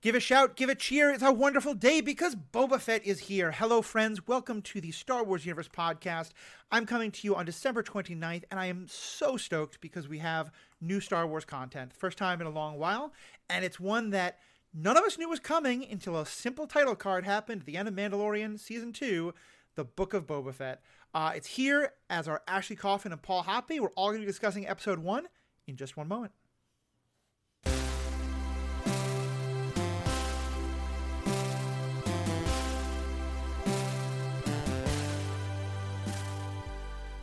Give a shout, give a cheer. It's a wonderful day because Boba Fett is here. Hello, friends. Welcome to the Star Wars Universe podcast. I'm coming to you on December 29th, and I am so stoked because we have new Star Wars content. First time in a long while, and it's one that none of us knew was coming until a simple title card happened at the end of Mandalorian Season 2, The Book of Boba Fett. It's here as our Ashley Coffin and Paul Hoppe. We're all going to be discussing Episode 1 in just one moment.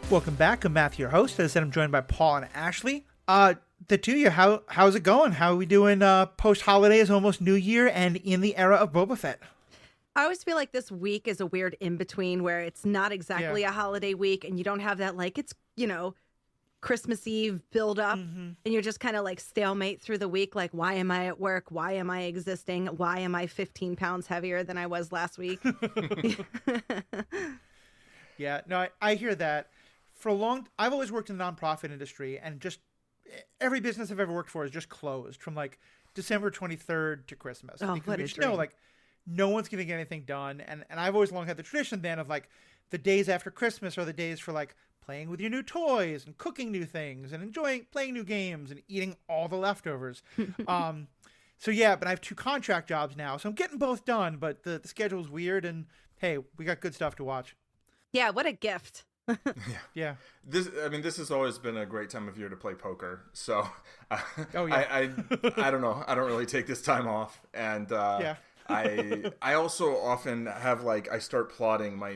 Welcome back. I'm Matthew, your host. As I said, I'm joined by Paul and Ashley. The two of you, how's it going? How are we doing post-holidays, almost New Year, and in the era of Boba Fett? I always feel like this week is a weird in-between where it's not exactly a holiday week and you don't have that, like, it's, Christmas Eve build up and you're just kind of like stalemate through the week. Like, why am I at work? Why am I existing? Why am I 15 pounds heavier than I was last week? Yeah, no, I hear that. I've always worked in the nonprofit industry, and just every business I've ever worked for is just closed from like December 23rd to Christmas. Oh, because what we a just know, dream. like, no one's going to get anything done. And I've always long had the tradition then of like the days after Christmas are the days for like playing with your new toys and cooking new things and enjoying playing new games and eating all the leftovers. So yeah, but I have 2 contract jobs now, so I'm getting both done, but the schedule's weird, and hey, we got good stuff to watch. Yeah, what a gift. Yeah. This has always been a great time of year to play poker. So, Oh, yeah. I don't know. I don't really take this time off, and Yeah. I also often have I start plotting my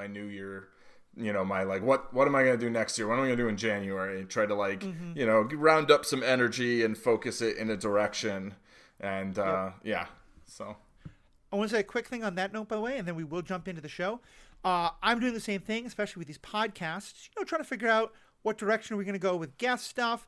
new year. My what am I going to do next year? What am I going to do in January? Try to round up some energy and focus it in a direction, and So. I want to say a quick thing on that note, by the way, and then we will jump into the show. I'm doing the same thing, especially with these podcasts, trying to figure out what direction we're going to go with guest stuff,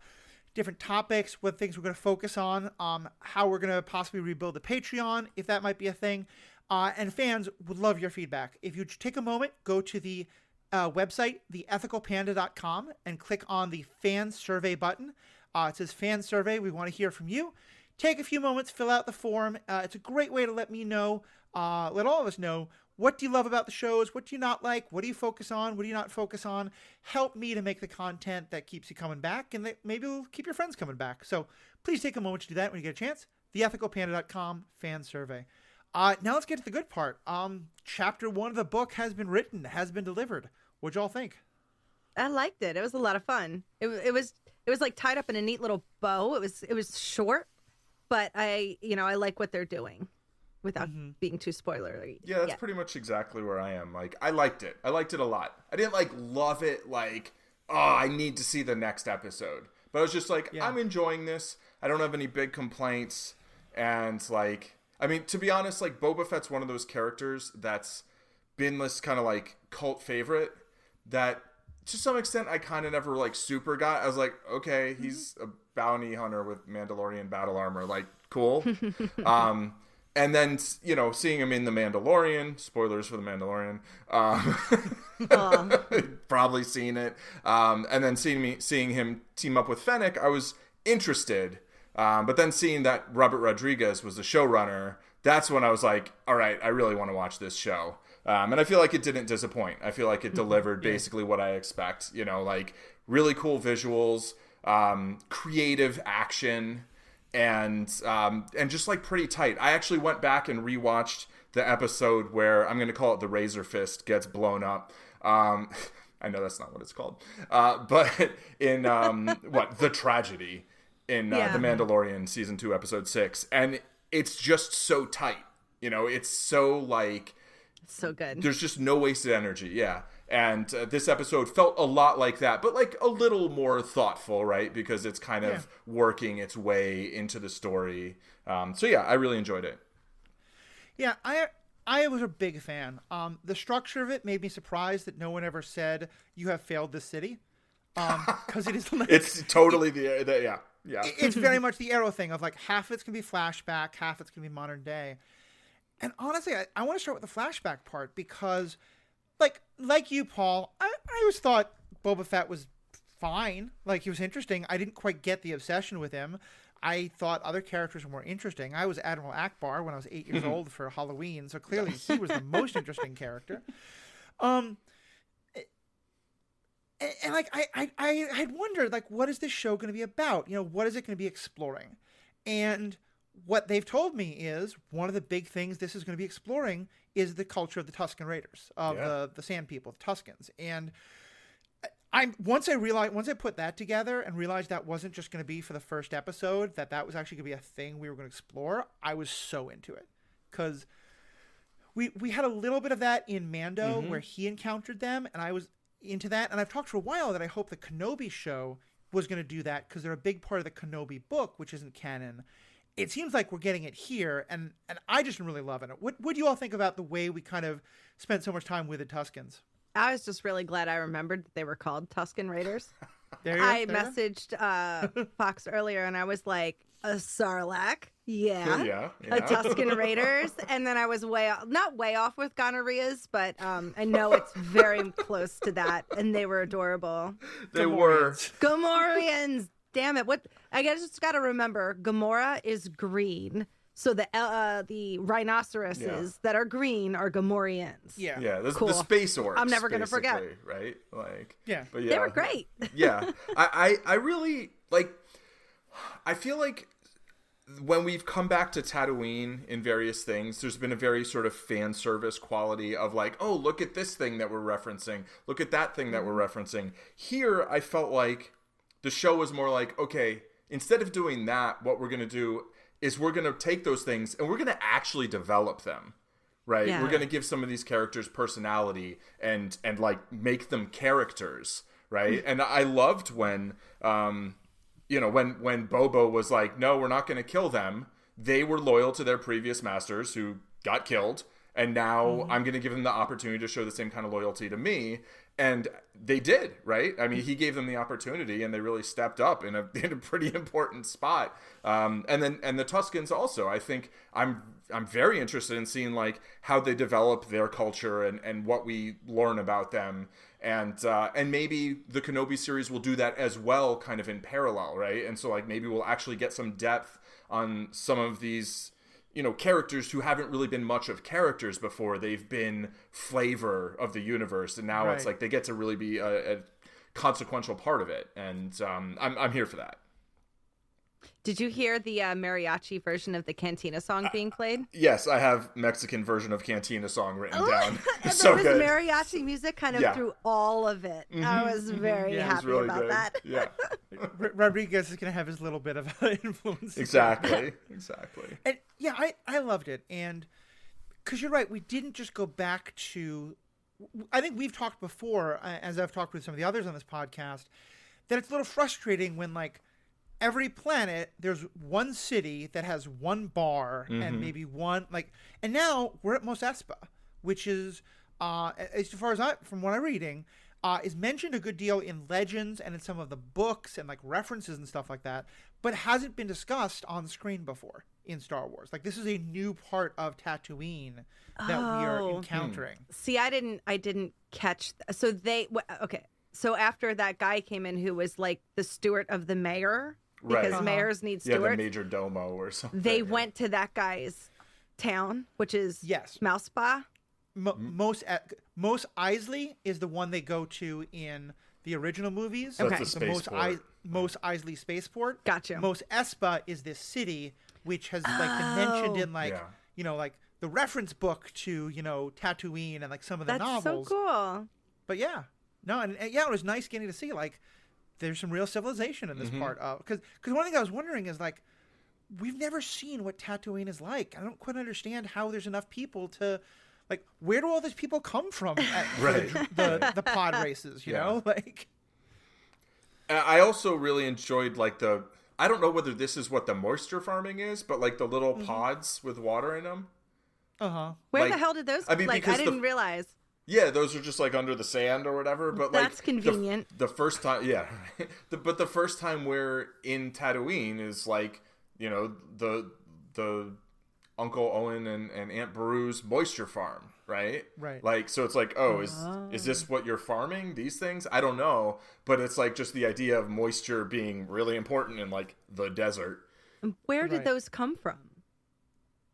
different topics, what things we're going to focus on, how we're going to possibly rebuild the Patreon, if that might be a thing. And fans would love your feedback. If you take a moment, go to the website, theethicalpanda.com, and click on the fan survey button. It says fan survey. We want to hear from you. Take a few moments, fill out the form. It's a great way to let me know, let all of us know, what do you love about the shows? What do you not like? What do you focus on? What do you not focus on? Help me to make the content that keeps you coming back, and that maybe will keep your friends coming back. So please take a moment to do that when you get a chance. Theethicalpanda.com fan survey. Now let's get to the good part. Chapter 1 of the book has been written, has been delivered. What'd y'all think? I liked it. It was a lot of fun. It was like tied up in a neat little bow. It was short, but I like what they're doing without being too spoilery. Yeah, that's pretty much exactly where I am. I liked it. I liked it a lot. I didn't love it I need to see the next episode. But I was just I'm enjoying this. I don't have any big complaints. And to be honest, Boba Fett's one of those characters that's been this kind of cult favorite that to some extent I kind of never super got. I was okay, he's a bounty hunter with Mandalorian battle armor. Cool. And then, seeing him in The Mandalorian, spoilers for The Mandalorian, probably seen it. And then seeing him team up with Fennec, I was interested. But then seeing that Robert Rodriguez was the showrunner, that's when I was all right, I really want to watch this show. And I feel like it didn't disappoint. I feel like it delivered basically what I expect. Really cool visuals, creative action, and just pretty tight. I actually went back and rewatched the episode where I'm going to call it the Razor Fist gets blown up. I know that's not what it's called, but in the tragedy in The Mandalorian season 2 episode 6, and it's just so tight. It's so so good. There's just no wasted energy. Yeah. And this episode felt a lot like that, but a little more thoughtful, right? Because it's kind of working its way into the story. So yeah, I really enjoyed it. Yeah, I was a big fan. The structure of it made me surprised that no one ever said you have failed this city, because it is. It's totally yeah. It's very much the Arrow thing of half of it's gonna be flashback, half of it's gonna be modern day. And honestly, I want to start with the flashback part because, like you, Paul, I always thought Boba Fett was fine. He was interesting. I didn't quite get the obsession with him. I thought other characters were more interesting. I was Admiral Akbar when I was 8 years old for Halloween, so clearly he was the most interesting character. And like I had wondered, like, what is this show going to be about? What is it going to be exploring? And what they've told me is one of the big things this is going to be exploring is the culture of the Tusken Raiders, of the Sand People, the Tuskens. And once I put that together and realized that wasn't just going to be for the first episode, that was actually going to be a thing we were going to explore, I was so into it. Because we had a little bit of that in Mando where he encountered them, and I was into that. And I've talked for a while that I hope the Kenobi show was going to do that because they're a big part of the Kenobi book, which isn't canon. It seems like we're getting it here, and I just am really loving it. What do you all think about the way we kind of spent so much time with the Tuskens? I was just really glad I remembered that they were called Tusken Raiders. I messaged Fox earlier, and I was like, a Sarlacc? Yeah. A Tusken Raiders. And then I was not way off with gonorrheas, but I know it's very close to that, and they were adorable. They were. Gamorreans. Damn it. What I guess just got to remember, Gamora is green. So the rhinoceroses that are green are Gamorreans. Yeah. The space orcs. I'm never going to forget. Right? Like, but they were great. Yeah. I really, like, I feel like when we've come back to Tatooine in various things, there's been a very sort of fan service quality of like, oh, look at this thing that we're referencing. Look at that thing that we're referencing. Here, I felt like the show was more like, okay, instead of doing that, what we're going to do is we're going to take those things and we're going to actually develop them, right? Yeah. We're going to give some of these characters personality and like make them characters, right? And I loved when, when Boba was like, no, we're not going to kill them. They were loyal to their previous masters who got killed. And now I'm going to give them the opportunity to show the same kind of loyalty to me. And they did, right? I mean, he gave them the opportunity, and they really stepped up in a pretty important spot. And the Tuskens also, I think I'm very interested in seeing like how they develop their culture and what we learn about them. And maybe the Kenobi series will do that as well, kind of in parallel, right? And so like maybe we'll actually get some depth on some of these, characters who haven't really been much of characters before. They've been flavor of the universe, and now it's like they get to really be a consequential part of it. And I'm here for that. Did you hear the mariachi version of the Cantina song being played? Yes, I have Mexican version of Cantina song written down. And so there was good. mariachi music kind of through all of it. I was very happy really about good. that. Yeah, Rodriguez is going to have his little bit of influence. exactly. And yeah, I loved it. And because you're right, we didn't just go back to, I think we've talked before, as I've talked with some of the others on this podcast, that it's a little frustrating when like every planet, there's one city that has one bar and maybe one, like, and now we're at Mos Espa, which is, as far as from what I'm reading, is mentioned a good deal in legends and in some of the books and like references and stuff like that, but hasn't been discussed on screen before in Star Wars. Like, this is a new part of Tatooine that we are encountering. See, I didn't catch. So okay. So after that guy came in who was like the steward of the mayor, because mayors need stewards. Yeah, the major domo or something. They went to that guy's town, which is Mouse Spa. Mos Eisley is the one they go to in the original movies. So it's the Mos Eisley spaceport. Gotcha. Mos Espa is this city which has like been mentioned in like like the reference book to Tatooine and like some of the novels. That's so cool. But yeah, no, and it was nice getting to see like there's some real civilization in this part of because one thing I was wondering is like we've never seen what Tatooine is like. I don't quite understand how there's enough people to like where do all these people come from at the pod races, you know? Like I also really enjoyed like I don't know whether this is what the moisture farming is, but like the little pods with water in them. Where the hell did those I didn't realize. Yeah, those are just like under the sand or whatever. But that's like convenient. The first time, but the first time we're in Tatooine is like the Uncle Owen and Aunt Beru's moisture farm, right? Right. Like so, it's like is this what you're farming? These things? I don't know, but it's like just the idea of moisture being really important in like the desert. Where did Right. those come from?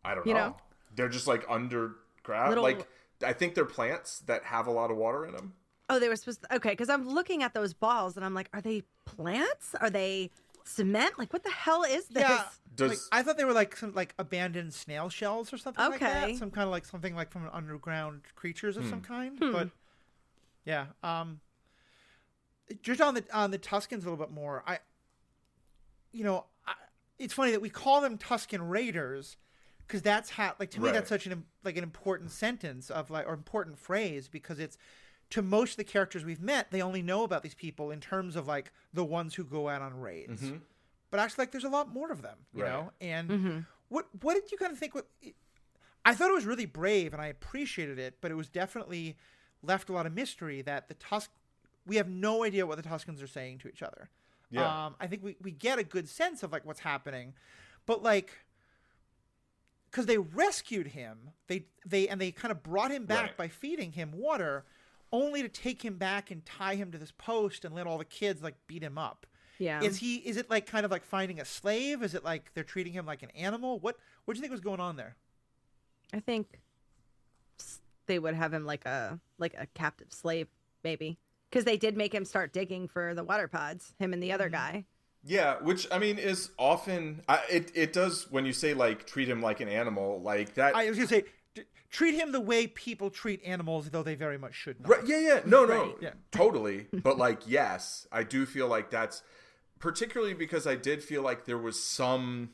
I don't You know. know? They're just like underground. Little- Like I think they're plants that have a lot of water in them. Oh, they were supposed to. Okay, because I'm looking at those balls and I'm like, are they plants? Are they cement? Like, what the hell is this? Yeah. Does Like, I thought they were like some like abandoned snail shells or something like Okay. that. Some kind of like something like from underground creatures of some kind. Hmm. But yeah, just on the Tuscans a little bit more. It's funny that we call them Tuscan Raiders because that's how, like, to me, Right. that's such an important sentence of like, or important phrase, because it's, to most of the characters we've met, they only know about these people in terms of like the ones who go out on raids. Mm-hmm. But actually, like, there's a lot more of them, you Right. know. And Mm-hmm. what did you kind of think? I thought it was really brave, and I appreciated it, but it was definitely left a lot of mystery that we have no idea what the Tuscans are saying to each other. Yeah. I think we get a good sense of like what's happening, but like, because they rescued him, they kind of brought him back Right. by feeding him water, only to take him back and tie him to this post and let all the kids like beat him up. Yeah. Is it like kind of like finding a slave? Is it like they're treating him like an animal? What do you think was going on there? I think they would have him like a captive slave, maybe, because they did make him start digging for the water pods. Him and the other guy. Yeah, which I mean is often it does when you say like treat him like an animal like that. I was gonna say, treat him the way people treat animals, though they very much should not. Right, yeah, no, Right. Yeah. totally. But like, yes, I do feel like that's particularly because I did feel like there was some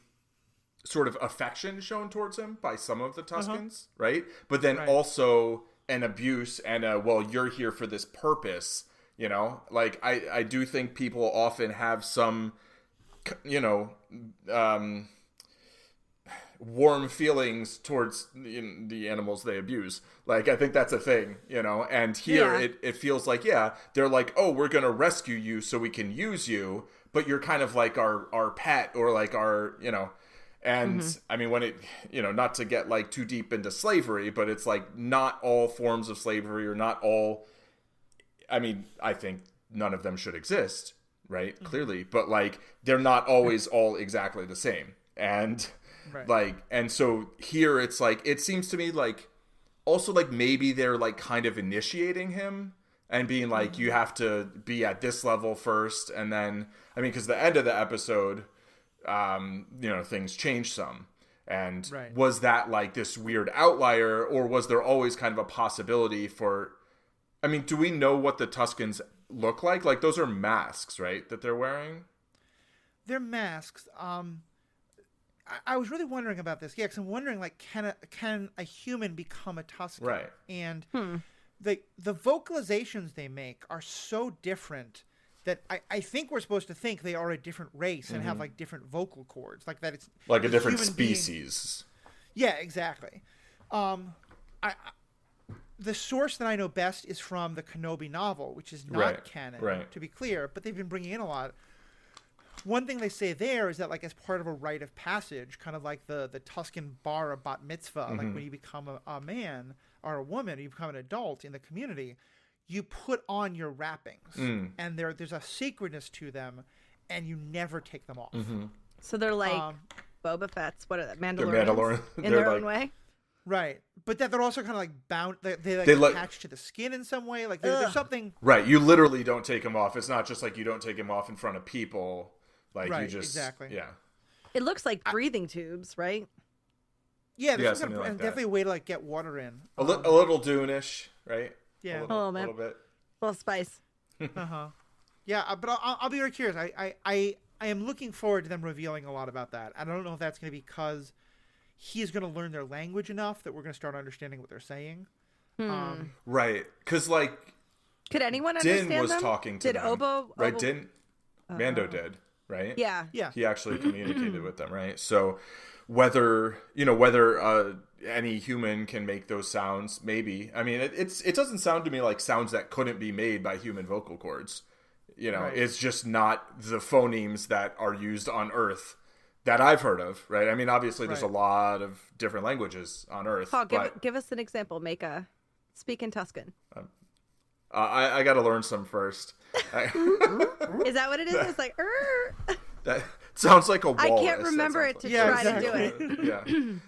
sort of affection shown towards him by some of the Tuscans, right? But then Right. also an abuse and well, you're here for this purpose, you know? Like, I do think people often have some, you know, warm feelings towards the animals they abuse. Like, I think that's a thing, you know? And here Yeah. it feels like, yeah, they're like, oh, we're going to rescue you so we can use you, but you're kind of like our pet or like our, you know, and I mean, when it, you know, not to get like too deep into slavery, but it's like not all forms of slavery or not all, I mean, I think none of them should exist, right? Clearly, but like they're not always all exactly the same. And Right. like, and so here it's like, it seems to me like also like maybe they're like kind of initiating him and being like, you have to be at this level first. And then, I mean, because the end of the episode, you know, things change some. And Right. was that like this weird outlier, or was there always kind of a possibility for, I mean, do we know what the Tuscans look like? Like those are masks, right? That they're wearing? They're masks. I was really wondering about this. Yeah, because I'm wondering, like, can a human become a Tuscan? Right. And the vocalizations they make are so different that I think we're supposed to think they are a different race and have like different vocal cords, like that. It's Like a different human being- species. Yeah, exactly. The source that I know best is from the Kenobi novel, which is not Right, canon, right. to be clear, but they've been bringing in a lot. One thing they say there is that, like, as part of a rite of passage, kind of like the Tuscan bar of bat mitzvah, like when you become a man or a woman, or you become an adult in the community, you put on your wrappings, and there's a sacredness to them, and you never take them off. So they're like Boba Fett's. What are they? Mandalorians? Mandalorian. In They're their like- own way. Right, but that they're also kind of like bound. They like They let- attach to the skin in some way. Like there's something. Right. You literally don't take them off. It's not just like you don't take them off in front of people. Like you Right, just, exactly. Yeah. It looks like breathing tubes, right? Yeah, there's Yeah, some something like and that. definitely a way to like get water in. A little Dune-ish, right? Yeah. A little, Oh, man. little bit. Well, spice. Yeah, but I'll be very curious. I am looking forward to them revealing a lot about that. I don't know if that's going to be because he's going to learn their language enough that we're going to start understanding what they're saying. Right. Because, like, Could anyone Din understand was them? talking to Did them. Obo? Right, Obo- Din? Mando did, right? Yeah. Yeah. He actually communicated with them, right? So whether any human can make those sounds, maybe. I mean, it doesn't sound to me like sounds that couldn't be made by human vocal cords. You know, Right. it's just not the phonemes that are used on Earth that I've heard of, right? I mean, obviously there's a Right. lot of different languages on Earth. Paul, but give us an example. Speak in Tuscan. I got to learn some first. Is that what it is? It's like, sounds like a walrus. I can't remember it to try to do it.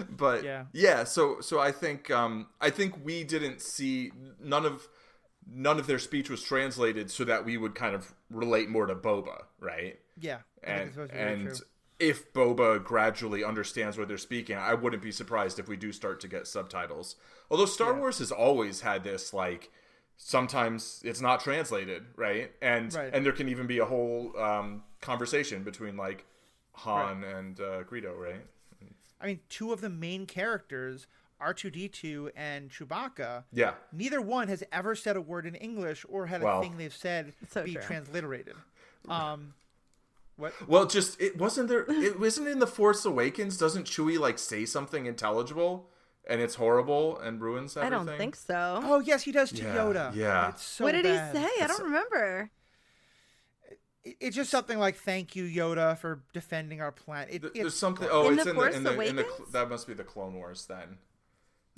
But so I think we didn't see none of their speech was translated so that we would kind of relate more to Boba, right? Yeah, and if Boba gradually understands what they're speaking, I wouldn't be surprised if we do start to get subtitles. Although Star Wars has always had this, like, sometimes it's not translated, right? And there can even be a whole conversation between, like, Han and Greedo, right? I mean, two of the main characters, R2-D2 and Chewbacca, neither one has ever said a word in English or had a thing they've said be transliterated. What? Well, it wasn't in The Force Awakens. Doesn't Chewie like say something intelligible, and it's horrible and ruins everything? I don't think so. Oh yes, he does to Yoda. Yeah. It's so what did bad. he say? I don't remember. It's just something like "Thank you, Yoda, for defending our planet." There's something. Oh, in it's the in Force the Awakens? that must be the Clone Wars then.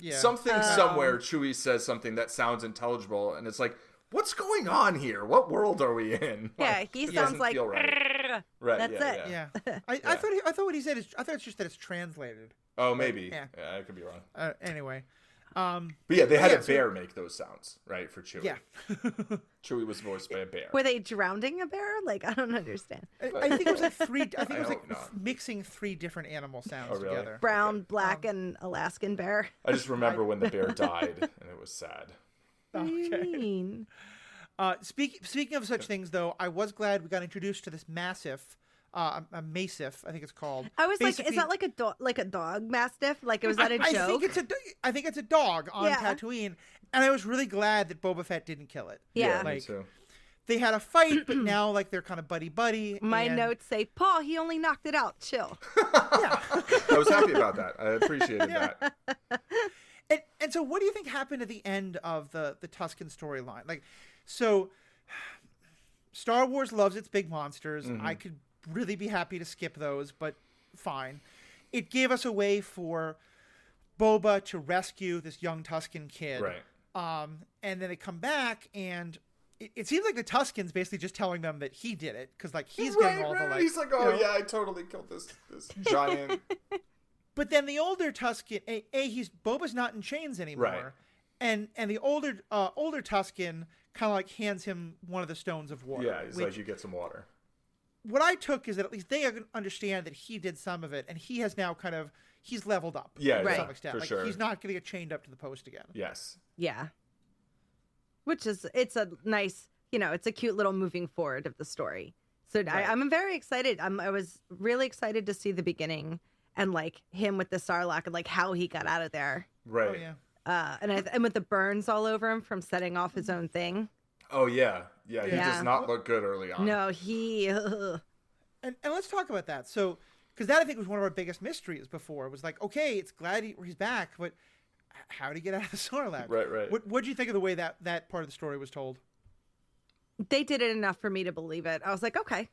Yeah. Something somewhere Chewie says something that sounds intelligible, and it's like, what's going on here? What world are we in? Yeah, he sounds like. Right. That's it. Yeah. I thought what he said is. I thought it's just that it's translated. Oh, maybe. Yeah, I could be wrong. Anyway. But yeah, they had a bear make those sounds, right, for Chewie. Yeah. Chewie was voiced by a bear. Were they drowning a bear? Like, I don't understand. I think it was like three. I think it was like mixing three different animal sounds together. Brown, black, and Alaskan bear. I just remember when the bear died, and it was sad. Okay. Speaking of such things, though, I was glad we got introduced to this mastiff. A mastiff, I think it's called. I was like, is that like a dog mastiff? Like, was that a joke? I think it's a dog on Tatooine, and I was really glad that Boba Fett didn't kill it. Yeah, me too. They had a fight, but now like they're kind of buddy. My notes say, Paul, he only knocked it out. Chill. I was happy about that. I appreciated that. And so, what do you think happened at the end of the Tusken storyline? Like, so Star Wars loves its big monsters. Mm-hmm. I could really be happy to skip those, but fine. It gave us a way for Boba to rescue this young Tusken kid. Right. And then they come back, and it seems like the Tusken's basically just telling them that he did it, because like he's getting all the like. He's like, oh yeah, I totally killed this giant. But then the older Tusken, Boba's not in chains anymore, right. and the older Tusken kind of like hands him one of the stones of water. Yeah, he's like, you get some water. What I took is that at least they understand that he did some of it, and he has now he's leveled up. Yeah, to right. some extent. For like, sure. He's not going to get chained up to the post again. Yes. Yeah. Which is, it's a nice, it's a cute little moving forward of the story. So right. I'm very excited. I was really excited to see the beginning and like him with the Sarlacc and like how he got out of there. Right. Oh, yeah. And with the burns all over him from setting off his own thing. Oh yeah. He does not look good early on. No, he. And let's talk about that. So, because that I think was one of our biggest mysteries before. It was like, okay, it's glad he's back, but how did he get out of the Sarlacc? Right. What did you think of the way that part of the story was told? They did it enough for me to believe it. I was like, okay,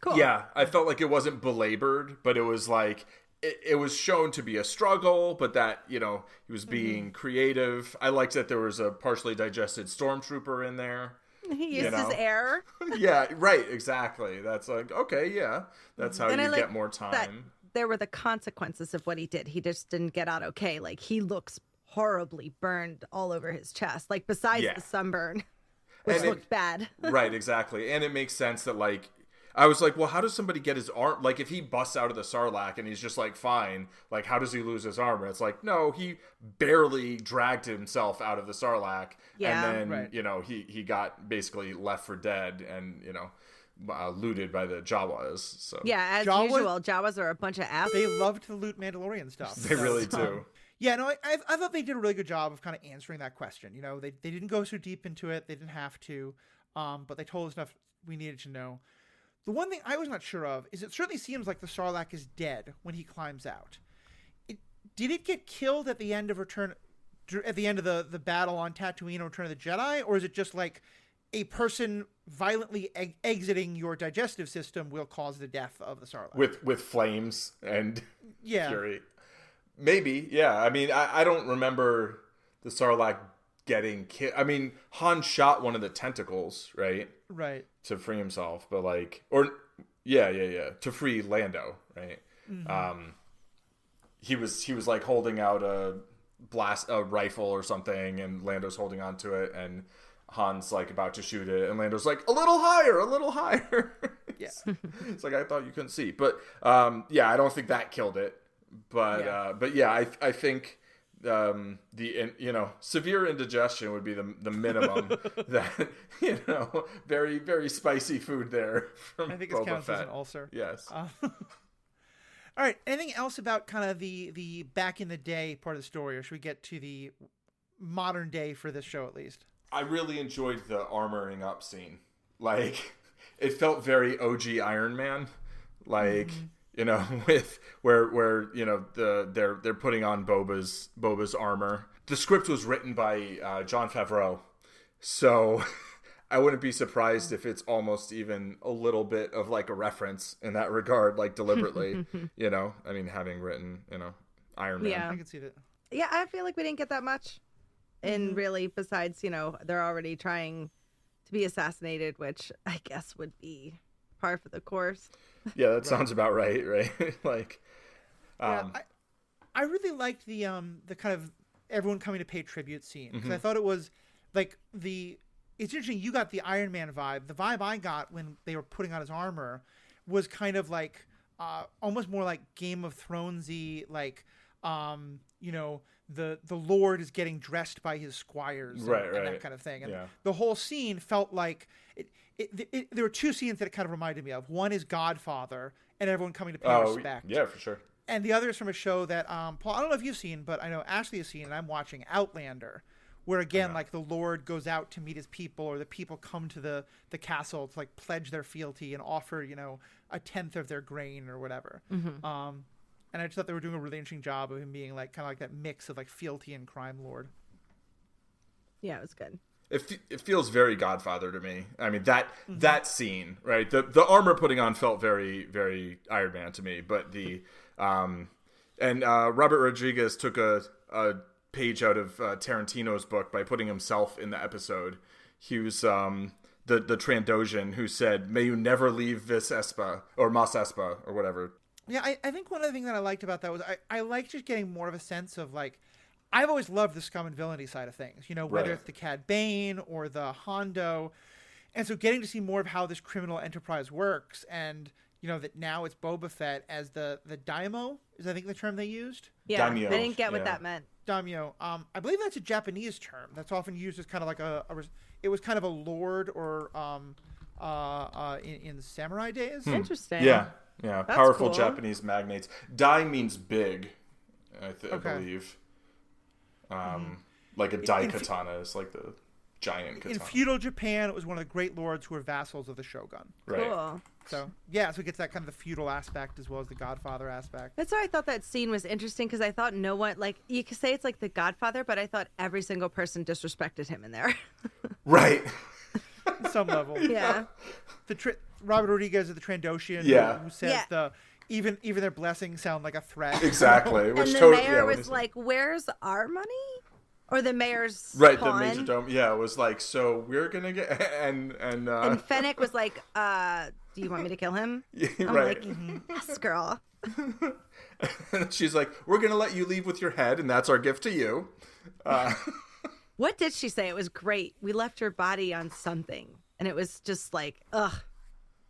cool. Yeah, I felt like it wasn't belabored, but it was like it was shown to be a struggle, but that he was being creative. I liked that there was a partially digested stormtrooper in there. He used his air. Yeah, right, exactly. That's like, okay, yeah. That's how you get more time. That there were the consequences of what he did. He just didn't get out okay. Like, he looks horribly burned all over his chest. Like, besides the sunburn, which looked bad. Right, exactly. And it makes sense that, like, I was like, well, how does somebody get his arm? Like, if he busts out of the Sarlacc and he's just, like, fine, like, how does he lose his armor? It's like, no, he barely dragged himself out of the Sarlacc. Yeah. And then, he got basically left for dead and, looted by the Jawas. So yeah, as usual, Jawas are a bunch of assholes. They love to loot Mandalorian stuff. They really do. Yeah, no, I thought they did a really good job of kind of answering that question. They didn't go so deep into it. They didn't have to. But they told us enough we needed to know. The one thing I was not sure of is it certainly seems like the Sarlacc is dead when he climbs out. Did it get killed at the end of the battle on Tatooine or Return of the Jedi, or is it just like a person violently exiting your digestive system will cause the death of the Sarlacc with flames and fury? Maybe, yeah. I mean, I don't remember the Sarlacc getting killed. I mean, Han shot one of the tentacles, right? Right. To free himself, but like, or to free Lando, right? He was like holding out a rifle or something, and Lando's holding onto it, and Han's like about to shoot it, and Lando's like, a little higher. Yeah. It's like, I thought you couldn't see, but I don't think that killed it, but I think severe indigestion would be the minimum that, very, very spicy food there from I think it Boba counts Fett. as an ulcer. Yes. All right. Anything else about kind of the back in the day part of the story, or should we get to the modern day for this show at least? I really enjoyed the armoring up scene. Like, it felt very OG Iron Man. Like, with where they're putting on Boba's armor. The script was written by Jon Favreau, so I wouldn't be surprised if it's almost even a little bit of like a reference in that regard, like deliberately. I mean, having written Iron Man. Yeah. I can see that. Yeah, I feel like we didn't get that much. And really, besides, they're already trying to be assassinated, which I guess would be par for the course. Yeah, that sounds about right? Like, I really liked the kind of everyone coming to pay tribute scene, because I thought it was like it's interesting. You got the Iron Man vibe. The vibe I got when they were putting on his armor was kind of like almost more like Game of Thronesy, like the Lord is getting dressed by his squires, and that kind of thing. And the whole scene felt like there were two scenes that it kind of reminded me of. One is Godfather and everyone coming to pay respect. Yeah, for sure. And the other is from a show that Paul, I don't know if you've seen, but I know Ashley has seen, and I'm watching Outlander, where again, like the Lord goes out to meet his people, or the people come to the castle to like pledge their fealty and offer, a tenth of their grain or whatever. And I just thought they were doing a really interesting job of him being like kind of like that mix of like fealty and crime lord. Yeah, it was good. It feels very Godfather to me. I mean, that scene, right? The armor putting on felt very, very Iron Man to me, but Robert Rodriguez took a page out of Tarantino's book by putting himself in the episode. He was the Trandoshan who said, "May you never leave Vis Espa," or Mos Espa, or whatever. Yeah, I think one of the things that I liked about that was I liked just getting more of a sense of like, I've always loved the scum and villainy side of things, whether it's the Cad Bane or the Hondo. And so getting to see more of how this criminal enterprise works, and, that now it's Boba Fett as the daimyo, is I think the term they used. Yeah, Daimyo, I didn't get what that meant. Daimyo. I believe that's a Japanese term that's often used as kind of like it was kind of a lord or in the samurai days. Interesting. Yeah. Yeah, That's powerful cool. Japanese magnates. Dai means big, I believe. Like a dai katana is like the giant katana. In feudal Japan, it was one of the great lords who were vassals of the shogun. Right. Cool. So it gets that kind of the feudal aspect as well as the Godfather aspect. That's why I thought that scene was interesting, because I thought no one, like, you could say it's like the Godfather, but I thought every single person disrespected him in there. Right. On some level. Yeah. Robert Rodriguez of the Trandoshan, who says even their blessings sound like a threat. Exactly. And the mayor was like, "Where's our money?" Or the mayor's right. pawn. The major dome. Yeah, it was like, so we're gonna get and Fennec was like, "Do you want me to kill him?" I'm right. like, "Yes, girl." And she's like, "We're gonna let you leave with your head, and that's our gift to you." What did she say? It was great. We left her body on something, and it was just like, ugh.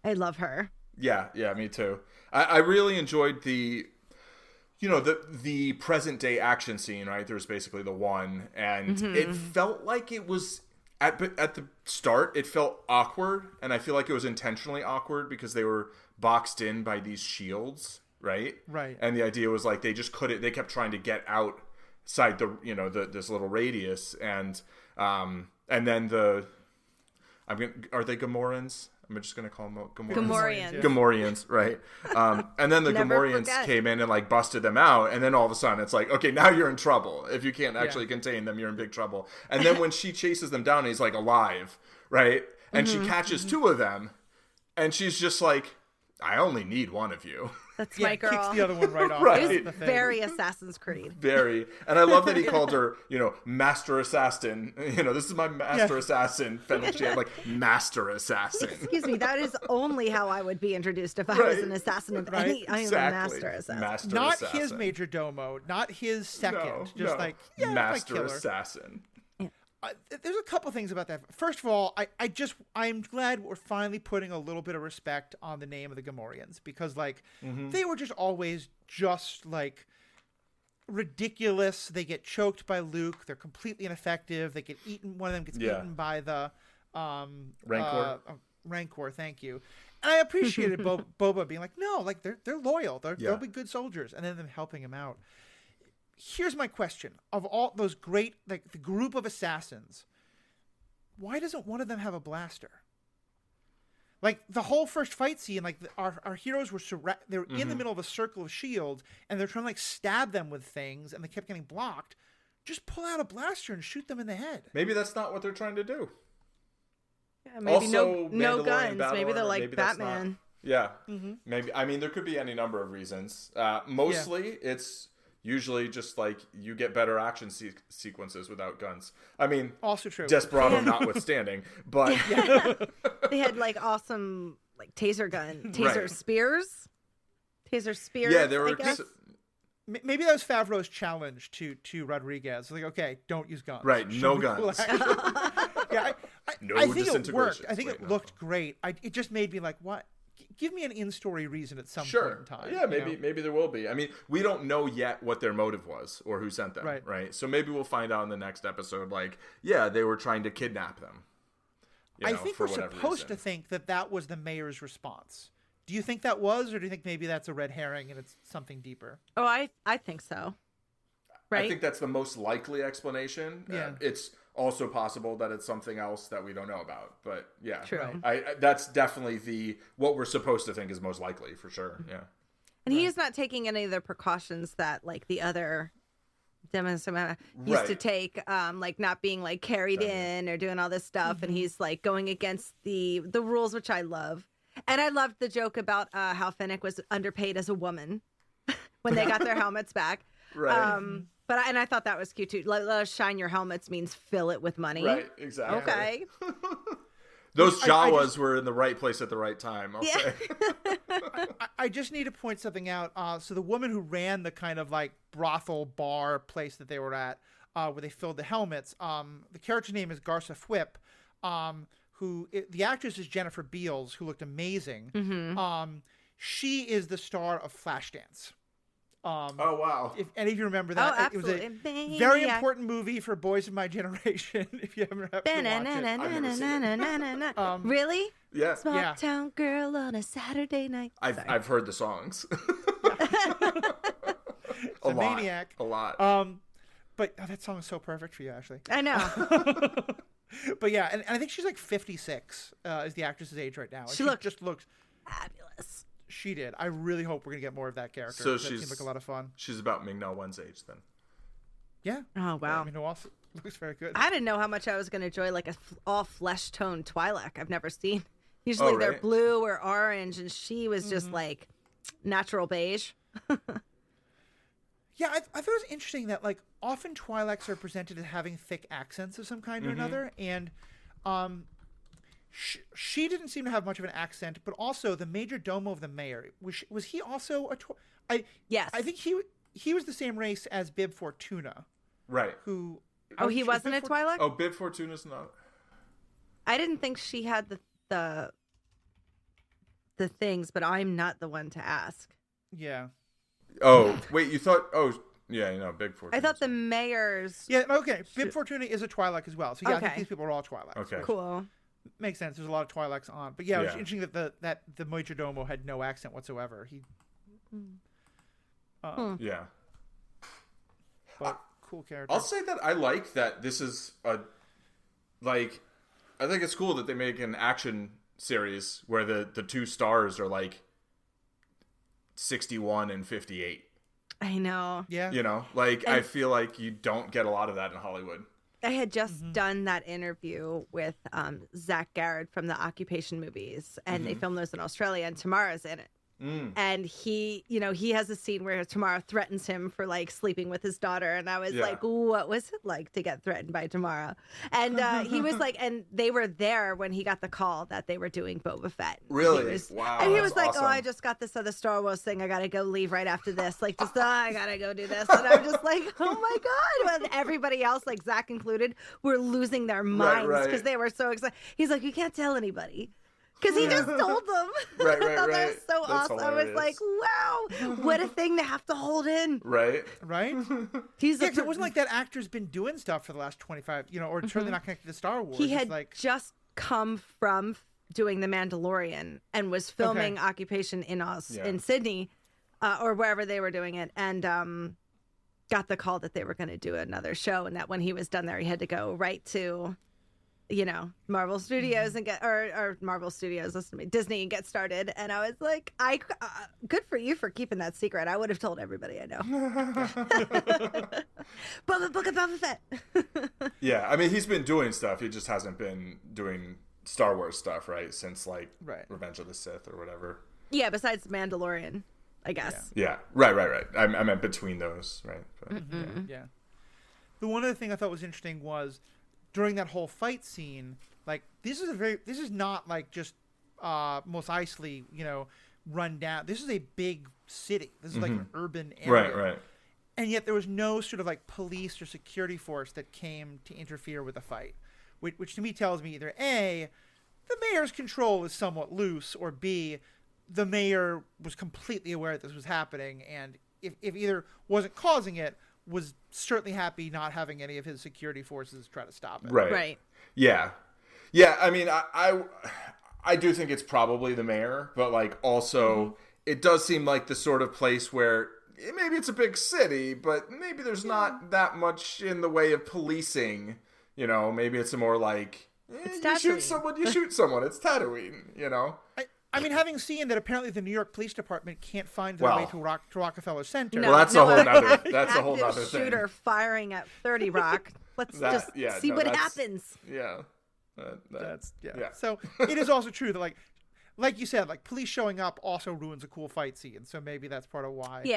I love her. Yeah, me too. I really enjoyed the present day action scene, right? There's basically the one, and it felt like it was at the start, it felt awkward, and I feel like it was intentionally awkward because they were boxed in by these shields, right? Right. And the idea was like they just couldn't. They kept trying to get outside this little radius, and then are they Gamorreans? I'm just going to call them Gamorreans. Gamorreans, right. And then the Gamorreans came in and like busted them out. And then all of a sudden it's like, okay, now you're in trouble. If you can't actually contain them, you're in big trouble. And then when she chases them down, he's like alive, right? And she catches two of them. And she's just like, I only need one of you. That's my girl. Kicks the other one right off. Right. That's It the was thing. very Assassin's Creed. Very. And I love that he called her, Master Assassin. This is my Master Assassin. Fennel Chan, like, Master Assassin. Excuse me, that is only how I would be introduced if I was an assassin of any. I am a master assassin. Master Not Assassin. his major domo, not his second. No, Master my killer. Assassin. There's a couple things about that. First of all, I'm glad we're finally putting a little bit of respect on the name of the Gamorreans, because they were just always just like ridiculous. They get choked by Luke. They're completely ineffective. They get eaten. One of them gets eaten by the Rancor. Rancor. Thank you. And I appreciated Boba being like, no, like they're loyal. They'll be good soldiers, and then them helping him out. Here's my question. Of all those great, like the group of assassins, why doesn't one of them have a blaster? Like the whole first fight scene, like our heroes were they were in the middle of a circle of shields, and they're trying to like stab them with things, and they kept getting blocked. Just pull out a blaster and shoot them in the head. Maybe that's not what they're trying to do. Yeah, maybe Also, no Mandalorian guns. battle Maybe they're armor, like maybe that's Batman. Yeah. Maybe. I mean, there could be any number of reasons. Mostly, it's usually just like you get better action sequences without guns. I mean, Also true. Desperado notwithstanding, but They had like awesome like taser Right. spears. yeah, there I were. guess. Maybe that was Favreau's challenge to Rodriguez. Like, okay, don't use guns. Right, Show no me cool guns. action. Yeah, No I think it worked. disintegrations. I think it Wait, no. looked great. It just made me like, what? Give me an in-story reason at some point Sure. in time. Yeah, maybe there will be. I mean, we don't know yet what their motive was or who sent them. Right. So maybe we'll find out in the next episode. Like, yeah, they were trying to kidnap them. I think for we're whatever supposed to reason. think that was the mayor's response. Do you think that was, or do you think maybe that's a red herring and it's something deeper? Oh, I think so. Right. I think that's the most likely explanation. Yeah. It's also possible that it's something else that we don't know about. But yeah, True. that's definitely what we're supposed to think is most likely for sure. Yeah. And he is not taking any of the precautions that like the other used Right. to take, like not being like carried in or doing all this stuff. And he's like going against the rules, which I love. And I loved the joke about how Fennec was underpaid as a woman when they got their helmets back. Right. But I thought that was cute too. Let us shine your helmets means fill it with money. Right. Exactly. Okay. Those Jawas were in the right place at the right time. I'll say. I just need to point something out. So the woman who ran the kind of like brothel bar place that they were at, where they filled the helmets, the character's name is Garza Fwip, the actress is Jennifer Beals, who looked amazing. She is the star of Flashdance. Oh wow! If any of you remember that, Oh, it was a absolutely. very important movie for boys of my generation. If you haven't watched it, Really? Yeah. Small Yeah. town girl on a Saturday night. I've heard the songs. a maniac. A lot. But that song is so perfect for you, Ashley. I know. But yeah, and I think she's like 56 is the actress's age right now. And She just looks. Fabulous. She did. I really hope we're gonna get more of that character. So that she's seems like a lot of fun. She's about Ming-Na Wen's age then. Yeah. Oh wow. I mean, who else looks very good? I didn't know how much I was going to enjoy like a all flesh tone Twi'lek. I've never seen. Usually they're right. blue or orange, and she was just like natural beige. Yeah, I thought it was interesting that like often Twi'leks are presented as having thick accents of some kind or another, and she didn't seem to have much of an accent. But also the major domo of the mayor was he also Yes. I think he was the same race as Bib Fortuna, Right. who. Oh, he wasn't a Twi'lek? Oh, Bib Fortuna's not. I didn't think she had the things, but I'm not the one to ask. Yeah. Oh, wait, you thought? Oh, yeah, Big Fortuna. I thought the mayor's Yeah. Okay. Bib Fortuna is a Twi'lek as well. So yeah, I think Okay. these people are all Twi'leks. Okay. cool. Makes sense. There's a lot of Twi'leks on, but yeah, it was Yeah. interesting that the major domo had no accent whatsoever. Yeah. But cool character. I'll say that I like that this is I think it's cool that they make an action series where the two stars are like 61 and 58. I know. Yeah. I feel like you don't get a lot of that in Hollywood. I had just done that interview with Zach Garrett from the Occupation movies, and they filmed those in Australia, and Tamara's in it. And he, he has a scene where Tamara threatens him for like sleeping with his daughter. And I was like, what was it like to get threatened by Tamara? And he was like, and they were there when he got the call that they were doing Boba Fett. Really? Wow. And he was like, awesome. I just got this other Star Wars thing. I got to go leave right after this. Like, just, I got to go do this. And I'm just like, oh my God. And everybody else, like Zach included, were losing their minds because they were so excited. He's like, you can't tell anybody. Because he just told them. Right. That was so That's awesome. hilarious. I was like, wow, what a thing to have to hold in. Right. Because it wasn't like that actor's been doing stuff for the last 25, or certainly not connected to Star Wars. He had just come from doing The Mandalorian and was filming Occupation in Sydney or wherever they were doing it, and got the call that they were going to do another show, and that when he was done there, he had to go right to Marvel Studios and or Marvel Studios, listen to me, Disney, and get started. And I was like, good for you for keeping that secret. I would have told everybody I know. Book of Boba Fett. Yeah, I mean, he's been doing stuff. He just hasn't been doing Star Wars stuff, right? Since like Revenge of the Sith or whatever. Yeah, besides Mandalorian, I guess. Yeah, right. I meant between those, right? But, yeah. The one other thing I thought was interesting was, during that whole fight scene, like this is not like just Mos Eisley, run down. This is a big city. This is like an urban area. Right. And yet there was no sort of like police or security force that came to interfere with the fight, which to me tells me either A, the mayor's control is somewhat loose, or B, the mayor was completely aware that this was happening, and if either wasn't causing it, was certainly happy not having any of his security forces try to stop it. Right. Yeah. I mean, I do think it's probably the mayor, but like also it does seem like the sort of place where maybe it's a big city, but maybe there's not that much in the way of policing. Maybe it's a more like you shoot someone. It's Tatooine. I mean, having seen that apparently the New York Police Department can't find their way to Rockefeller Center. No, that's a whole nother thing. Shooter firing at 30 Rock. Let's see what happens. Yeah. So it is also true that like you said, like police showing up also ruins a cool fight scene. So maybe that's part of why it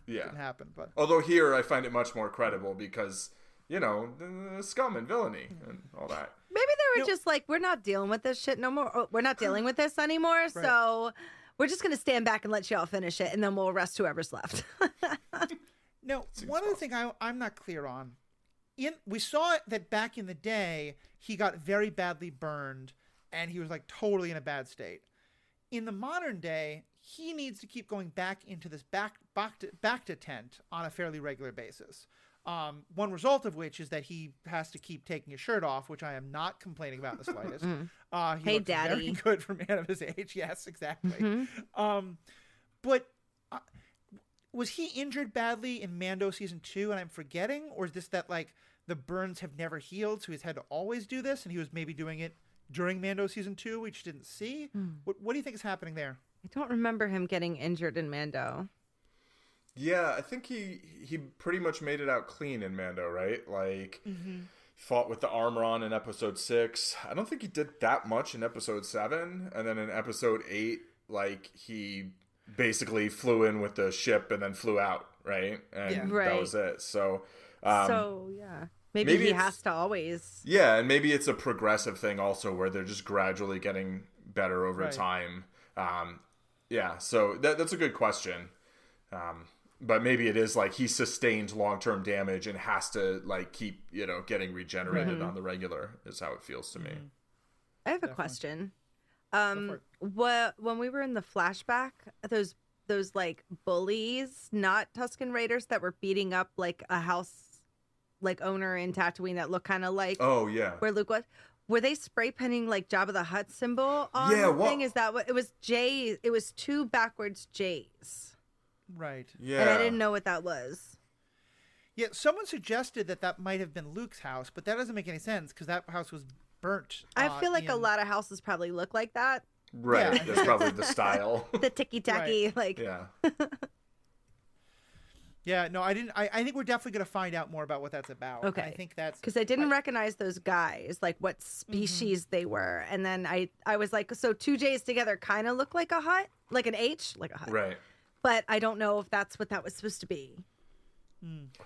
didn't happen. But although here I find it much more credible because the scum and villainy and all that. Maybe they were just like, we're not dealing with this shit no more. We're not dealing with this anymore. Right. So we're just going to stand back and let y'all finish it, and then we'll arrest whoever's left. No, one other thing I'm not clear on. We saw that back in the day, he got very badly burned, and he was like totally in a bad state. In the modern day, he needs to keep going back into this back to tent on a fairly regular basis. One result of which is that he has to keep taking his shirt off, which I am not complaining about in the slightest. He looks Daddy. very good for a man of his age. Yes, exactly. But was he injured badly in Mando season 2 and I'm forgetting? Or is this that like the burns have never healed, so he's had to always do this, and he was maybe doing it during Mando season 2, we just didn't see? What do you think is happening there? I don't remember him getting injured in Mando. Yeah, I think he pretty much made it out clean in Mando, right? Like, fought with the armor on in episode 6. I don't think he did that much in episode 7. And then in episode 8, like, he basically flew in with the ship and then flew out, right? And that was it. So, yeah. Maybe he has to always. Yeah, and maybe it's a progressive thing also where they're just gradually getting better over time. So that's a good question. But maybe it is like he sustained long-term damage and has to like keep, getting regenerated on the regular is how it feels to me. I have a question. When we were in the flashback, those like bullies, not Tusken Raiders, that were beating up like a house like owner in Tatooine that looked kind of like where Luke was. Were they spray painting like Jabba the Hutt symbol on the thing? Is that what it was? J. It was 2 backwards J's. Right. Yeah. And I didn't know what that was. Yeah, someone suggested that might have been Luke's house, but that doesn't make any sense because that house was burnt. I feel like a lot of houses probably look like that. Right. Yeah. That's probably the style. The ticky-tacky, like. Yeah. Yeah, no, I didn't. I think we're definitely going to find out more about what that's about. Okay. I think that's because I didn't recognize those guys, like what species they were, and then I was like, so 2 J's together kind of look like a hut. like an H, like a hut. Right. But I don't know if that's what that was supposed to be.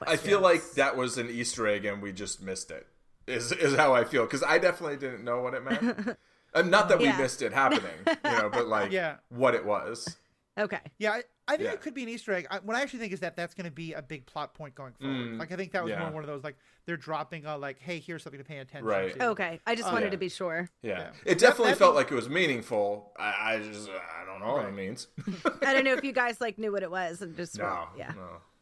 I feel like that was an Easter egg and we just missed it. Is how I feel, because I definitely didn't know what it meant. And not that we missed it happening, but like what it was. Okay. Yeah, I think it could be an Easter egg. What I actually think is that's going to be a big plot point going forward. Like I think that was more one of those like they're dropping a like, hey, here's something to pay attention to. Okay, I just wanted to be sure. Yeah. It definitely felt like it was meaningful. I don't know what it means. I don't know if you guys like knew what it was and just no.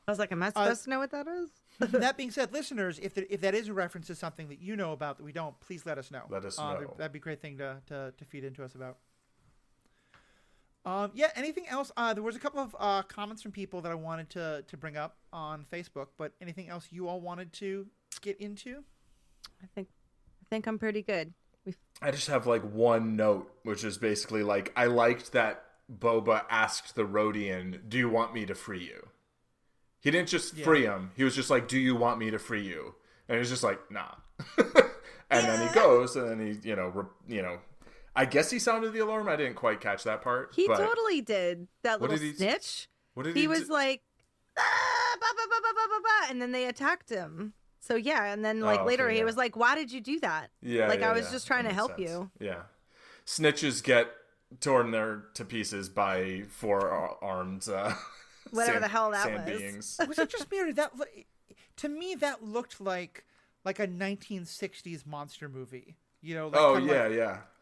I was like, am I supposed to know what that is? That being said, listeners, if that is a reference to something that you know about that we don't, please let us know. Let us know. That'd be a great thing to feed into us about. Anything else? There was a couple of comments from people that I wanted to bring up on Facebook, but anything else you all wanted to get into? I think I'm pretty good. I just have like one note, which is basically like, I liked that Boba asked the Rhodian, do you want me to free you? He didn't just free him. He was just like, do you want me to free you? And he was just like, nah. And then he goes, and then he, I guess he sounded the alarm. I didn't quite catch that part. He totally did. That little snitch. What did he was like, bah, bah, bah, bah, bah, bah, bah, and then they attacked him. So and then later he was like, why did you do that? I was just trying to help you. Yeah. Snitches get torn to pieces by four-armed whatever the hell that was. Beings. Was it just me, or that to me that looked like a 1960s monster movie?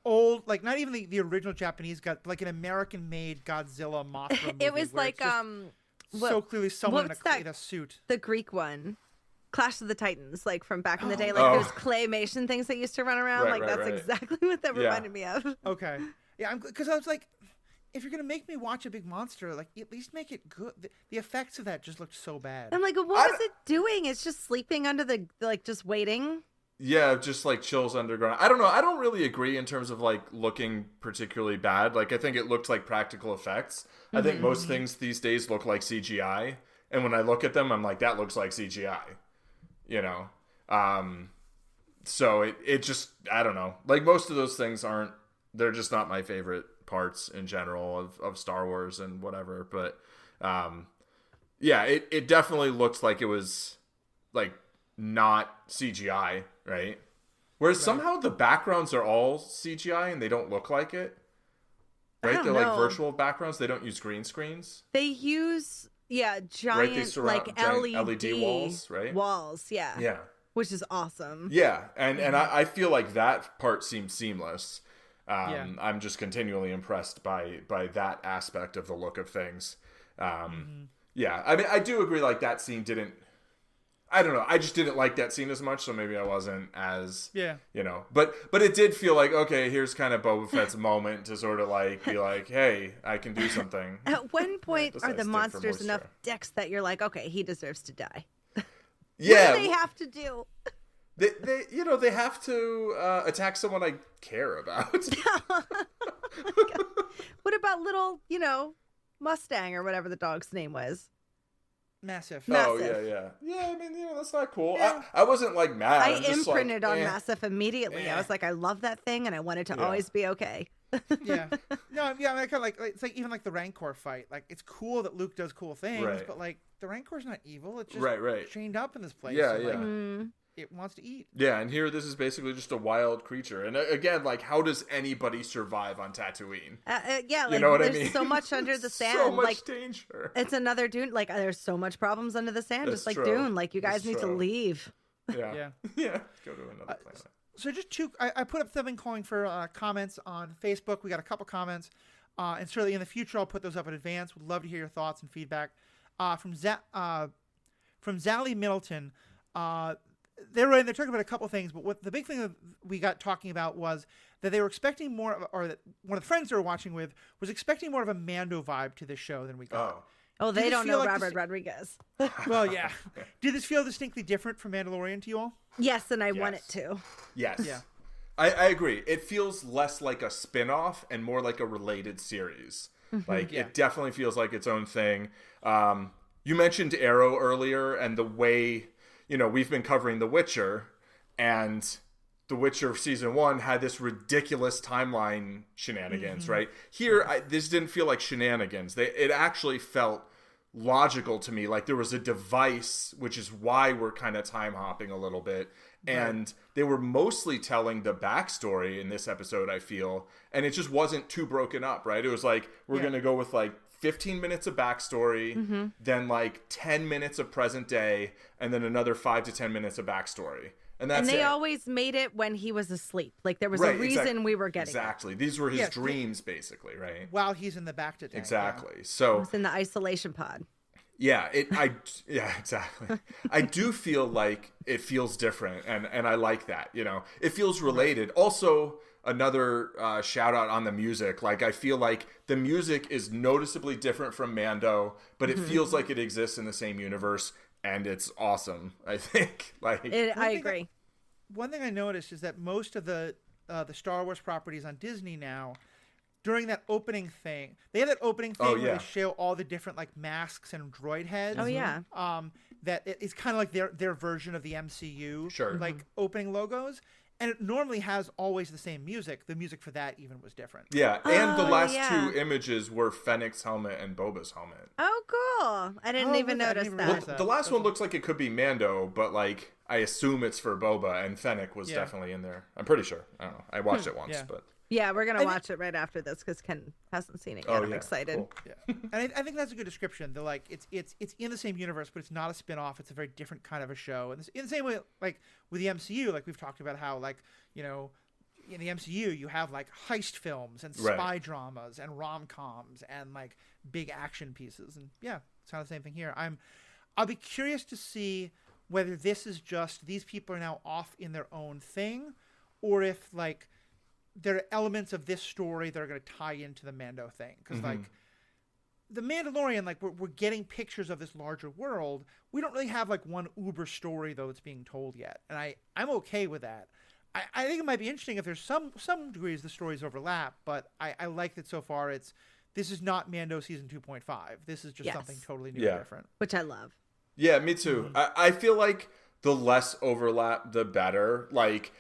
Old, like not even the original Japanese like an American-made Godzilla Mothra movie. It was like so clearly someone in a suit. The Greek one, Clash of the Titans, like from back in the day, like those claymation things that used to run around. That's exactly what that reminded me of. Okay, because I was like, if you're gonna make me watch a big monster, like at least make it good. The effects of that just looked so bad. I'm like, what was it doing? It's just sleeping under the just waiting. Yeah, just like chills underground. I don't know. I don't really agree in terms of like looking particularly bad. Like I think it looked like practical effects. I think most things these days look like CGI. And when I look at them, I'm like, that looks like CGI. So it just, I don't know. Like most of those things they're just not my favorite parts in general of Star Wars and whatever. But it definitely looked like it was like not CGI, right? Whereas somehow the backgrounds are all CGI and they don't look like it. Right? They're like virtual backgrounds. They don't use green screens. They use giant like LED walls, right? Walls, yeah. Yeah. Which is awesome. Yeah, and I feel like that part seems seamless. I'm just continually impressed by that aspect of the look of things. Yeah, I mean, I do agree. Like that scene didn't. I don't know. I just didn't like that scene as much, so maybe I wasn't as But it did feel like, okay, here's kind of Boba Fett's moment to sort of like be like, hey, I can do something. At one point, are the monsters enough dicks that you're like, okay, he deserves to die? Yeah. What do they have to do? They have to attack someone I care about. What about little, Mustang or whatever the dog's name was? Massive. Oh, yeah. Yeah, I mean, that's not cool. Yeah. I wasn't, like, mad. I imprinted on Massive immediately. I was like, I love that thing, and I want it to always be okay. Yeah. No, I mean, I kind of like, it's like, even like the Rancor fight. Like, it's cool that Luke does cool things, but, like, the Rancor's not evil. It's just chained up in this place. Yeah, so, like, it wants to eat. Yeah, and here this is basically just a wild creature. And again, like, how does anybody survive on Tatooine? You know what I mean? There's so much under the sand. So much danger. It's another Dune. Like, there's so much problems under the sand, just like Dune. Like, you guys need to leave. Yeah. Yeah. Go to another planet. So just I put up something calling for comments on Facebook. We got a couple comments. And certainly in the future, I'll put those up in advance. Would love to hear your thoughts and feedback. From Zally Middleton, they're talking about a couple things, but what the big thing that we got talking about was that they were expecting more of, or that one of the friends they were watching with was expecting more of a Mando vibe to this show than we got. Oh, they don't know Robert Rodriguez. Well, yeah. Did this feel distinctly different from Mandalorian to you all? Yes, and I want it to. Yes. Yeah. I agree. It feels less like a spin-off and more like a related series. Like, it definitely feels like its own thing. You mentioned Arrow earlier, and the way, we've been covering The Witcher, and The Witcher season 1 had this ridiculous timeline shenanigans, right? Here, this didn't feel like shenanigans. It actually felt logical to me. Like there was a device, which is why we're kind of time hopping a little bit. And they were mostly telling the backstory in this episode, I feel. And it just wasn't too broken up, right? It was like, we're going to go with like 15 minutes of backstory, then like 10 minutes of present day, and then another 5 to 10 minutes of backstory. And they always made it when he was asleep. Like there was a reason we were getting exactly. These were his dreams, basically, right? While he's in the back to tank. Exactly. Yeah. So he's in the isolation pod. Yeah, exactly. I do feel like it feels different, and I like that. You know, it feels related. Also, another shout out on the music. Like I feel like the music is noticeably different from Mando, but it feels like it exists in the same universe. And it's awesome, I think. I agree. One thing I noticed is that most of the Star Wars properties on Disney now, during that opening thing, they have that opening thing where they show all the different like masks and droid heads. Oh yeah. That it's kind of like their version of the MCU, like opening logos. And it normally has always the same music. The music for that even was different. Yeah, and the last two images were Fennec's helmet and Boba's helmet. Oh, cool. I didn't even notice that. Well, the last one looks like it could be Mando, but like I assume it's for Boba, and Fennec was definitely in there. I'm pretty sure. I don't know. I watched it once, but... Yeah, we're going to watch it right after this because Ken hasn't seen it yet. I'm excited. Cool. Yeah. And I think that's a good description. They're like, it's in the same universe, but it's not a spin-off. It's a very different kind of a show. And in the same way, like with the MCU, like we've talked about how, like, you know, in the MCU, you have like heist films and spy dramas and rom-coms and like big action pieces. And yeah, it's kind of the same thing here. I'll be curious to see whether this is just these people are now off in their own thing, or if like there are elements of this story that are going to tie into the Mando thing. Because, like, the Mandalorian, like, we're getting pictures of this larger world. We don't really have, like, one uber story, though, that's being told yet. And I'm okay with that. I think it might be interesting if there's some degrees the stories overlap, but I like that so far this is not Mando Season 2.5. This is just something totally new and different. Which I love. Yeah, me too. I feel like the less overlap, the better. Like,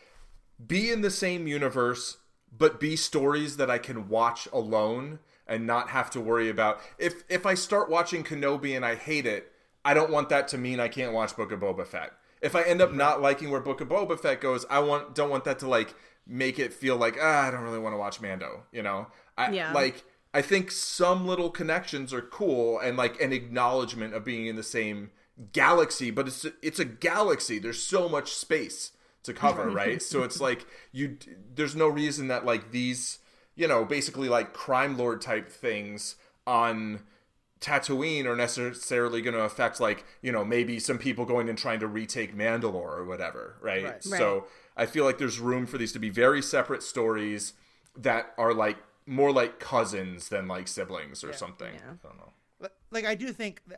be in the same universe, but be stories that I can watch alone and not have to worry about. If I start watching Kenobi and I hate it, I don't want that to mean I can't watch Book of Boba Fett. If I end up not liking where Book of Boba Fett goes, don't want that to like make it feel like I don't really want to watch Mando. You know, I think some little connections are cool and like an acknowledgement of being in the same galaxy, but it's a galaxy. There's so much space to cover, right? So it's like there's no reason that like these, you know, basically like crime lord type things on Tatooine are necessarily going to affect like, you know, maybe some people going and trying to retake Mandalore or whatever, right? So I feel like there's room for these to be very separate stories that are like more like cousins than like siblings or something. I don't know. Like I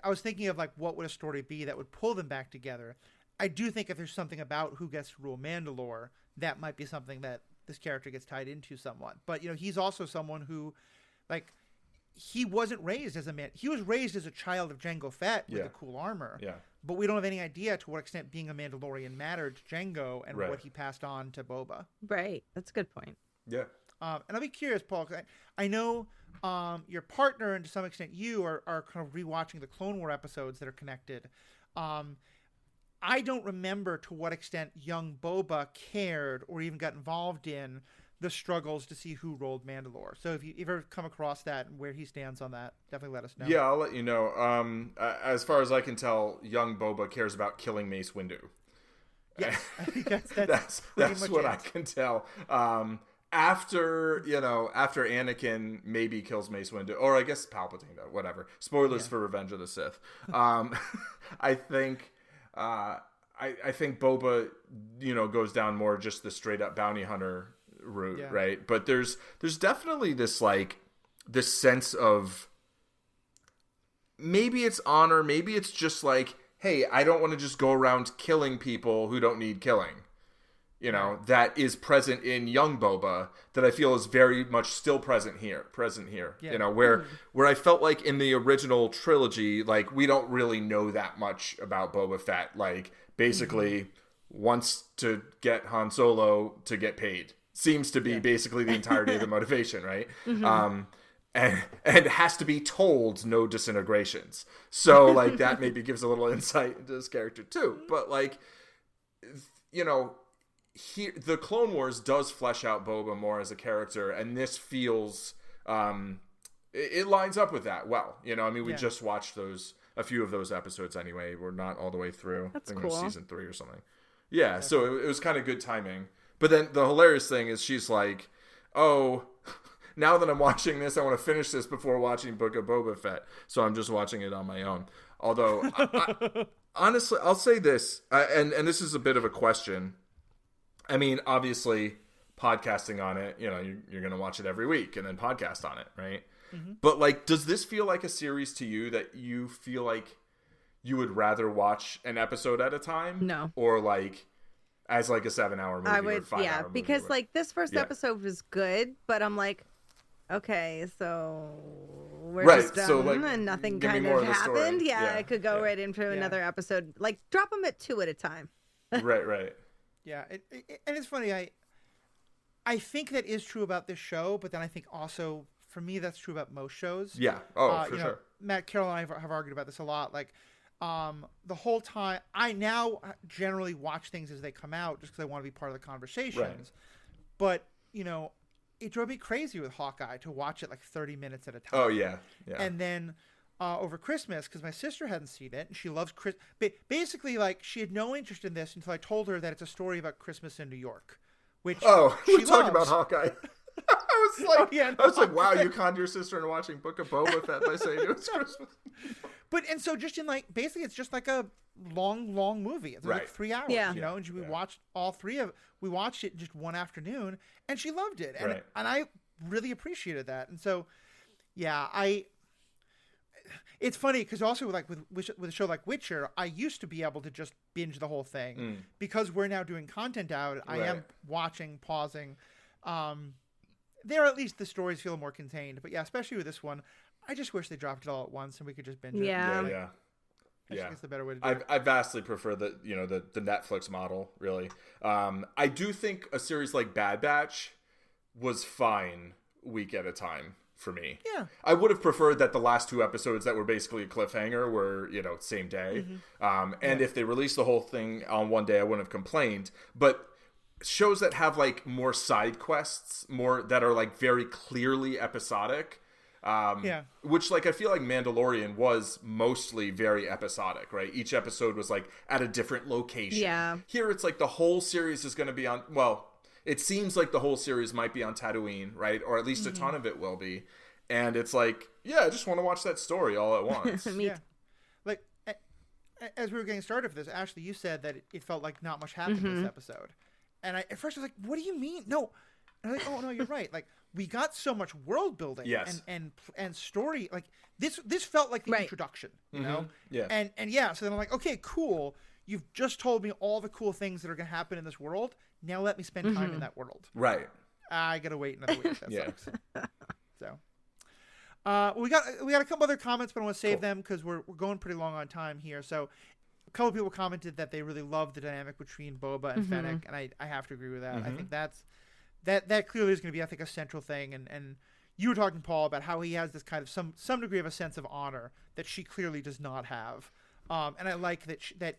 was thinking of like what would a story be that would pull them back together. I do think if there's something about who gets to rule Mandalore, that might be something that this character gets tied into somewhat. But, you know, he's also someone who, like, he wasn't raised as a man. He was raised as a child of Jango Fett with the cool armor. Yeah. But we don't have any idea to what extent being a Mandalorian mattered to Jango and what he passed on to Boba. Right. That's a good point. Yeah. And I'll be curious, Paul, 'cause I know your partner and to some extent you are kind of rewatching the Clone War episodes that are connected. I don't remember to what extent young Boba cared or even got involved in the struggles to see who rolled Mandalore. So if you ever come across that and where he stands on that, definitely let us know. Yeah, I'll let you know. As far as I can tell, young Boba cares about killing Mace Windu. Yes, I think that's what I can tell. After Anakin maybe kills Mace Windu, or I guess Palpatine, though, whatever. Spoilers for Revenge of the Sith. I think Boba, you know, goes down more just the straight up bounty hunter route, right? But there's definitely this sense of maybe it's honor, maybe it's just like, hey, I don't want to just go around killing people who don't need killing. You know, that is present in young Boba that I feel is very much still present here. Yeah. You know, where I felt like in the original trilogy, like we don't really know that much about Boba Fett. Like basically wants to get Han Solo to get paid. Seems to be basically the entirety of the motivation, right? And has to be told no disintegrations. So like that maybe gives a little insight into his character too. But like, you know, the Clone Wars does flesh out Boba more as a character, and this feels it lines up with that well. You know, I mean, we just watched a few of those episodes anyway. We're not all the way through. That's I think cool. it was season 3 or something. Yeah, so it was kind of good timing. But then the hilarious thing is she's like, oh, now that I'm watching this, I want to finish this before watching Book of Boba Fett. So I'm just watching it on my own. Although, honestly, I'll say this, and this is a bit of a question. I mean, obviously, podcasting on it, you know, you're going to watch it every week and then podcast on it, right? Mm-hmm. But, like, does this feel like a series to you that you feel like you would rather watch an episode at a time? No. Or, like, as, like, a 7-hour movie I would, or 5-hour movie? Because, like, this first episode was good, but I'm like, okay, so we're just done, so, like, and nothing give me kind more of of the story. happened. Yeah, Yeah, I could go yeah. right into another episode. Like, drop them at 2 at a time. Right. Yeah, and it's funny. I think that is true about this show, but then I think also for me that's true about most shows. Yeah. For sure. Matt Carroll and I have argued about this a lot. Like, the whole time, I now generally watch things as they come out just because I want to be part of the conversations. Right. But you know, it drove me crazy with Hawkeye to watch it like 30 minutes at a time. Oh yeah. And then over Christmas, because my sister hadn't seen it, and she loves basically, like, she had no interest in this until I told her that it's a story about Christmas in New York, which we're talking about Hawkeye. I was like, wow, you conned your sister into watching Book of Boba Fett by saying it was Christmas. And so just in, like, basically it's just like a long movie. It's like 3 hours, you know, and we watched all 3 of it. We watched it just one afternoon, and she loved it. And I really appreciated that. And so, yeah, it's funny because also like with a show like Witcher, I used to be able to just binge the whole thing. Because we're now doing content out. I am watching, pausing. There at least the stories feel more contained. But yeah, especially with this one, I just wish they dropped it all at once and we could just binge it. Yeah. I think it's the better way to do it. I vastly prefer the Netflix model, really. I do think a series like Bad Batch was fine week at a time for me. Yeah. I would have preferred that the last 2 episodes that were basically a cliffhanger were, you know, same day. And if they released the whole thing on one day, I wouldn't have complained. But shows that have like more side quests, more that are like very clearly episodic, which, like, I feel like Mandalorian was mostly very episodic, right? Each episode was like at a different location. Yeah. Here it's like the whole series is going to be on, well, it seems like the whole series might be on Tatooine, right? Or at least a ton of it will be. And it's like, yeah, I just want to watch that story all at once. Like, as we were getting started for this, Ashley, you said that it felt like not much happened in this episode. And at first I was like, what do you mean? No. And I'm like, oh, no, you're right. Like, we got so much world building and story. Like, this felt like the introduction, you know? Yeah. And so then I'm like, okay, cool. You've just told me all the cool things that are going to happen in this world. Now let me spend time in that world. Right. I got to wait another week. That sucks. So, we got a couple other comments, but I want to save them because we're going pretty long on time here. So, a couple of people commented that they really loved the dynamic between Boba and Fennec, and I have to agree with that. I think that clearly is going to be, I think, a central thing. And you were talking, Paul, about how he has this kind of some degree of a sense of honor that she clearly does not have. And I like that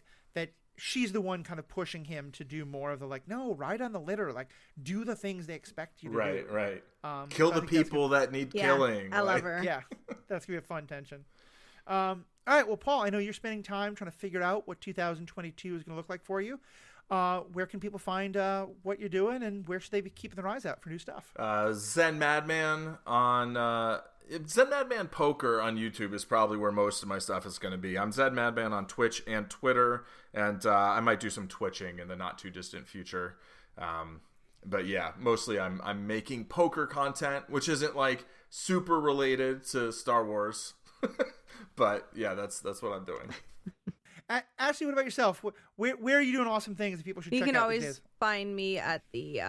she's the one kind of pushing him to do more of the, like, no, ride on the litter, like, do the things they expect you to do. Right. Kill the people that need killing. I love her. Yeah, that's going to be a fun tension. All right, well, Paul, I know you're spending time trying to figure out what 2022 is going to look like for you. Where can people find what you're doing, and where should they be keeping their eyes out for new stuff? Zen Madman on Zen Madman Poker on YouTube is probably where most of my stuff is going to be. I'm Zen Madman on Twitch and Twitter, and I might do some twitching in the not too distant future. But yeah, mostly I'm making poker content, which isn't like super related to Star Wars. But yeah, that's what I'm doing. Ashley, what about yourself? Where are you doing awesome things that people should check out? You can always these days? find me at the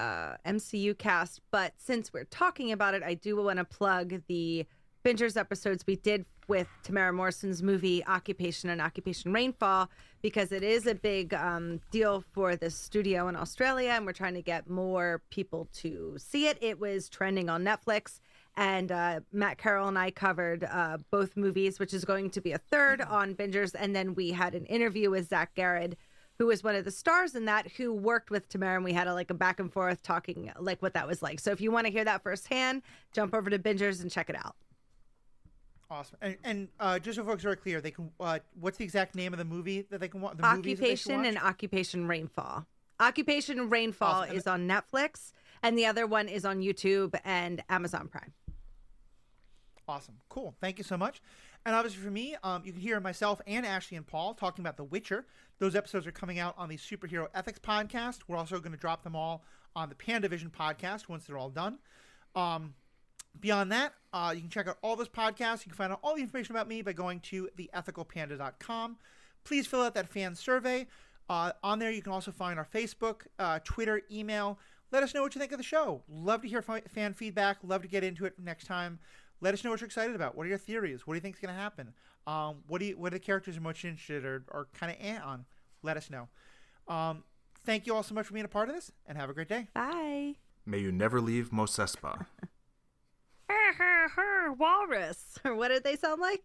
MCU cast, but since we're talking about it, I do want to plug the Bingers episodes we did with Tamara Morrison's movie Occupation and Occupation Rainfall, because it is a big deal for the studio in Australia, and we're trying to get more people to see it. It was trending on Netflix, and Matt Carroll and I covered both movies, which is going to be a third on Bingers. And then we had an interview with Zach Garrett, who was one of the stars in that, who worked with Tamara, and we had a back and forth talking like what that was like. So if you want to hear that firsthand, jump over to Bingers and check it out. Awesome. And just so folks are clear, they can. What's the exact name of the movie that they can watch? Occupation and Occupation Rainfall. Occupation Rainfall is on Netflix, and the other one is on YouTube and Amazon Prime. Awesome. Cool. Thank you so much. And obviously for me, you can hear myself and Ashley and Paul talking about The Witcher. Those episodes are coming out on the Superhero Ethics podcast. We're also going to drop them all on the Pandavision podcast once they're all done. Beyond that, you can check out all those podcasts. You can find out all the information about me by going to theethicalpanda.com. Please fill out that fan survey. On there, you can also find our Facebook, Twitter, email. Let us know what you think of the show. Love to hear fan feedback. Love to get into it next time. Let us know what you're excited about. What are your theories? What do you think is going to happen? What are the characters you're most interested or kind of on? Let us know. Thank you all so much for being a part of this, and have a great day. Bye. May you never leave Mosespa. Walrus. Or what did they sound like?